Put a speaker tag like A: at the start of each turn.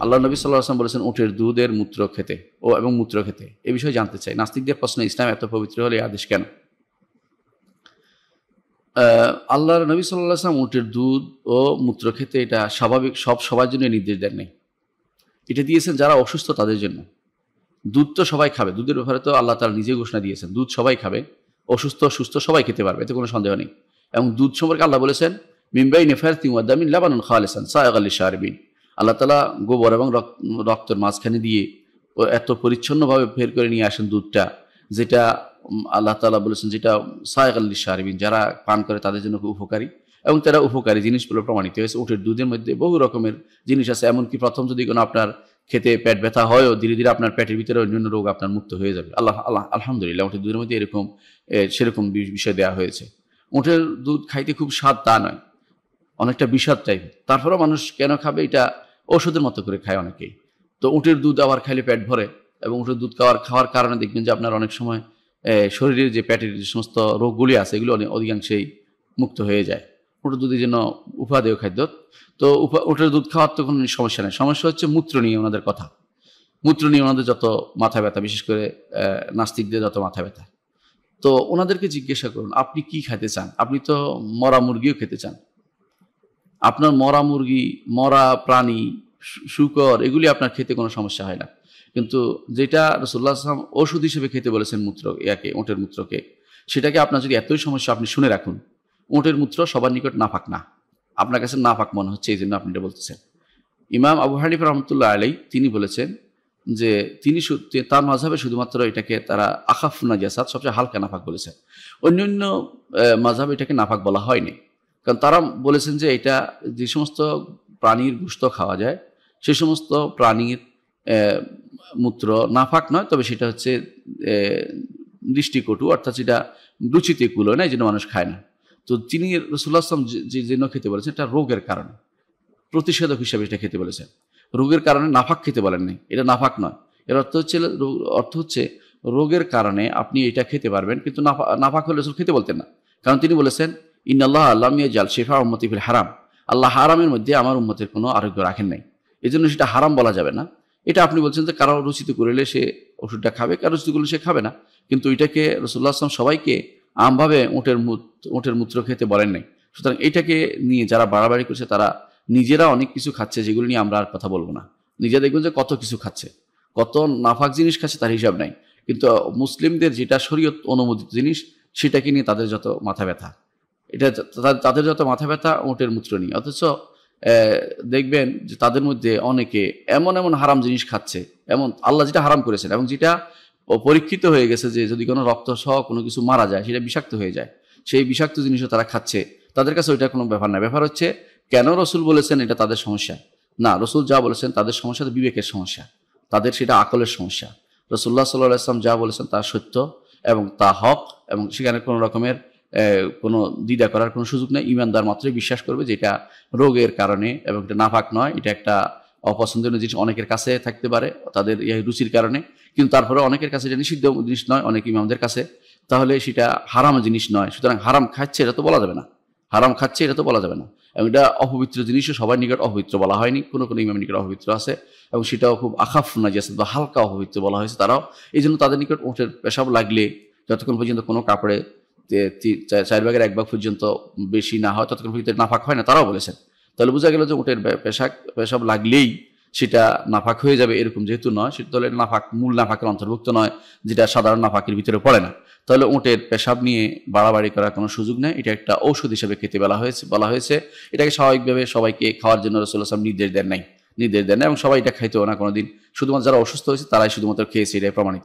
A: আল্লাহ নবী সাল্লাল্লাহু আলাইহি ওয়াসাল্লাম বলেছেন উটের দুধের মূত্র খেতে এবং মূত্র খেতে। এই বিষয়ে জানতে চাই। নাস্তিকদের প্রশ্ন, ইসলাম এত পবিত্র হলে এই আদেশ কেন? আল্লাহর নবী সাল্লাল্লাহু আলাইহি ওয়াসাল্লাম উটের দুধ ও মূত্র খেতে এটা স্বাভাবিক সবার জন্য নির্দেশ দেন নাই। এটা দিয়েছেন যারা অসুস্থ তাদের জন্য। দুধ তো সবাই খাবে, দুধের ব্যাপারে তো আল্লাহ তাআলা নিজে ঘোষণা দিয়েছেন, দুধ সবাই খাবে, অসুস্থ সুস্থ সবাই খেতে পারবে, এতে কোনো সন্দেহ নেই। এবং দুধ সম্পর্কে আল্লাহ বলেছেন মিন বাইনি ফারতিন ওয়া দামিন লাবানুন খালিসান সায়গাল লিশারিবিন। আল্লাহ তাআলা গোবর এবং রক্তের মাঝখানে দিয়ে এত পরিচ্ছন্নভাবে বের করে নিয়ে আসেন দুধটা, যেটা আল্লাহ তাআলা বলেছেন যেটা সায়গাল লিশারিবিন, যারা পান করে তাদের জন্য খুব উপকারী, এবং তারা উপকারী জিনিসগুলো প্রমাণিত হয়েছে। উটের দুধের মধ্যে বহু রকমের জিনিস আছে, এমনকি প্রথম যদি কোনো আপনার খেতে পেট ব্যথা হয়ও ধীরে ধীরে আপনার পেটের ভিতরে অন্যান্য রোগ আপনার মুক্ত হয়ে যাবে। আলহামদুলিল্লাহ, উটের দুধের মধ্যে সেরকম বিষয় দেওয়া হয়েছে। উটের দুধ খাইতে খুব স্বাদ তা নয়, অনেকটা বিষাদ টাইপের। তারপরেও মানুষ কেন খাবে? এটা ওষুধের মতো করে খায় অনেকেই। তো উটের দুধ আবার খাইলে পেট ভরে, এবং উটের দুধ খাওয়ার কারণে দেখবেন যে আপনার অনেক সময় শরীরের যে পেটের যে সমস্ত রোগগুলি আছে এগুলো অধিকাংশেই মুক্ত হয়ে যায়। উটের দুধের জন্য উপাদেয় খাদ্য। তো উটের দুধ খাওয়ার তো কোনো সমস্যা নেই। সমস্যা হচ্ছে মূত্র নিয়ে ওনাদের কথা। মূত্র নিয়ে ওনাদের যত মাথা ব্যথা, বিশেষ করে নাস্তিকদের যত মাথা ব্যথা। তো ওনাদেরকে জিজ্ঞাসা করুন আপনি কি খেতে চান? আপনি তো মরা মুরগিও খেতে চান। আপনার মরা মুরগি, মরা প্রাণী, শূকর এগুলি আপনার খেতে কোনো সমস্যা হয় না। কিন্তু যেটা রাসূলুল্লাহ সাল্লাল্লাহু আলাইহি ওয়াসাল্লাম ওষুধ হিসেবে খেতে বলেছেন উটের মূত্রকে, সেটাকে আপনার যদি এতই সমস্যা, আপনি শুনে রাখুন, উটের মূত্র সবার নিকট নাপাক না। আপনার কাছে নাপাক মনে হচ্ছে এই জন্য আপনি এটা বলতেছেন। ইমাম আবু হানিফা রাহমাতুল্লাহ আলাইহি তিনি বলেছেন যে তার মাযহাবে শুধুমাত্র এটাকে তারা আখাফু নাজাসাত, সবচেয়ে হালকা নাপাক বলেছেন। অন্যান্য মাযহাবে এটাকে নাপাক বলা হয়নি, কারণ তারা বলেছেন যে এটা যে সমস্ত প্রাণীর গোশত খাওয়া যায় সে সমস্ত প্রাণীর মূত্র নাপাক নয়, তবে সেটা হচ্ছে দৃষ্টিকটু, অর্থাৎ সেটা রুচিতে কুলো না, এই জন্য মানুষ খায় না। তো তিনি রাসূলুল্লাহ সাল্লাল্লাহু আলাইহি ওয়াসাল্লাম যে জন্য খেতে বলেছেন এটা রোগের কারণে, প্রতিষেধক হিসাবে এটা খেতে বলেছেন। রোগের কারণে নাপাক খেতে বলেন নাই, এটা নাপাক নয়। এর অর্থ হচ্ছে রোগের কারণে আপনি এটা খেতে পারবেন, কিন্তু নাপাক হলে রাসূল খেতে বলতেন না। কারণ তিনি বলেছেন ইন্নাল্লাহা লাম ইয়াজআল শিফা উম্মতি ফিল হারাম, আল্লাহ হারামের মধ্যে আমার উম্মতের কোনো আরোগ্য রাখেন নাই, এজন্য সেটা হারাম বলা যাবে না। এটা আপনি বলছেন যে কারো রুচিতে করলে সে ওষুধটা খাবে, কারো রুচিতে করলে সে খাবে না, কিন্তু এটাকে রাসূলুল্লাহ সাল্লাল্লাহু আলাইহি ওয়াসাল্লাম সবাইকে আমভাবে উটের মূত্র খেতে বলেন নাই। সুতরাং এটাকে নিয়ে যারা বাড়াবাড়ি করছে তারা নিজেরা অনেক কিছু খাচ্ছে, যেগুলো নিয়ে আমরা আর কথা বলবো না। নিজে দেখবেন যে কত কিছু খাচ্ছে, কত নাপাক জিনিস খাচ্ছে, তার হিসাব নাই। কিন্তু মুসলিমদের যেটা শরীয়ত অনুমোদিত জিনিস সেটাকে নিয়ে তাদের যত মাথা ব্যথা, এটা তাদের যত মাথা ব্যথা উটের মূত্র নিয়ে। অথচ দেখবেন যে তাদের মধ্যে অনেকে এমন এমন হারাম জিনিস খাচ্ছে, এমন আল্লাহ যেটা হারাম করেছেন এবং যেটা পরীক্ষিত হয়ে গেছে যে যদি কোনো রক্ত সহ কোনো কিছু মারা যায় সেটা বিষাক্ত হয়ে যায়, সেই বিষাক্ত জিনিসও তারা খাচ্ছে। তাদের কাছে ওইটা কোনো ব্যাপার না। ব্যাপার হচ্ছে কেন রাসূল বলেছেন এটা তাদের সমস্যা না, রাসূল যা বলেছেন তাদের সমস্যা তো বিবেকের সমস্যা, তাদের সেটা আকলের সমস্যা। রাসূলুল্লাহ সাল্লাল্লাহু আলাইহি ওয়াসাল্লাম যা বলেছেন তা সত্য এবং তা হক, এবং সেখানে কোনো রকমের কোনো দ্বিধা করার কোনো সুযোগ নেই। ঈমানদার মাত্রই বিশ্বাস করবে যে এটা রোগের কারণে এবং এটা নাপাক নয়, এটা একটা অপছন্দনীয় জিনিস অনেকের কাছে থাকতে পারে তাদের রুচির কারণে, কিন্তু তারপরে অনেকের কাছে এটা নিষিদ্ধ জিনিস নয় অনেক ইমামদের কাছে, তাহলে সেটা হারাম জিনিস নয়। সুতরাং হারাম খাচ্ছে এটা তো বলা যাবে না, হারাম খাচ্ছে এটা তো বলা যাবে না। এবং এটা অপবিত্র জিনিসও সবার নিকট অপবিত্র বলা হয়নি, কোনো কোনো ইমামের নিকট অপবিত্র আছে, এবং সেটাও খুব আখাফু নাজাসাত বা হালকা অপবিত্র বলা হয়েছে তারাও। এই জন্য তাদের নিকট উটের পেশাব লাগলে যতক্ষণ পর্যন্ত কোনো কাপড়ে 4/1 ভাগ পর্যন্ত বেশি না হয় ততক্ষণ পর্যন্ত নাপাক হয় না, তারাও বলেছেন। তাহলে বোঝা গেল যে উটের পেশাব লাগলেই সেটা নাপাক হয়ে যাবে এরকম যেহেতু নয়, সেটা তাহলে নাপাক মূল নাপাকের অন্তর্ভুক্ত নয়, যেটা সাধারণ নাপাকের ভিতরে পড়ে না। তাহলে উটের পেশাব নিয়ে বাড়াবাড়ি করার কোনো সুযোগ নেই, এটা একটা ঔষধ হিসেবে খেতে বলা হয়েছে। এটাকে স্বাভাবিকভাবে সবাইকে খাওয়ার জন্য রাসূলুল্লাহ সাল্লাল্লাহু আলাইহি ওয়াসাল্লাম নির্দেশ দেন নাই, এবং সবাই এটা খাইতেও না কোনোদিন। শুধুমাত্র যারা অসুস্থ হয়েছে তারাই শুধুমাত্র খেয়েছে, এটাই প্রমাণিত।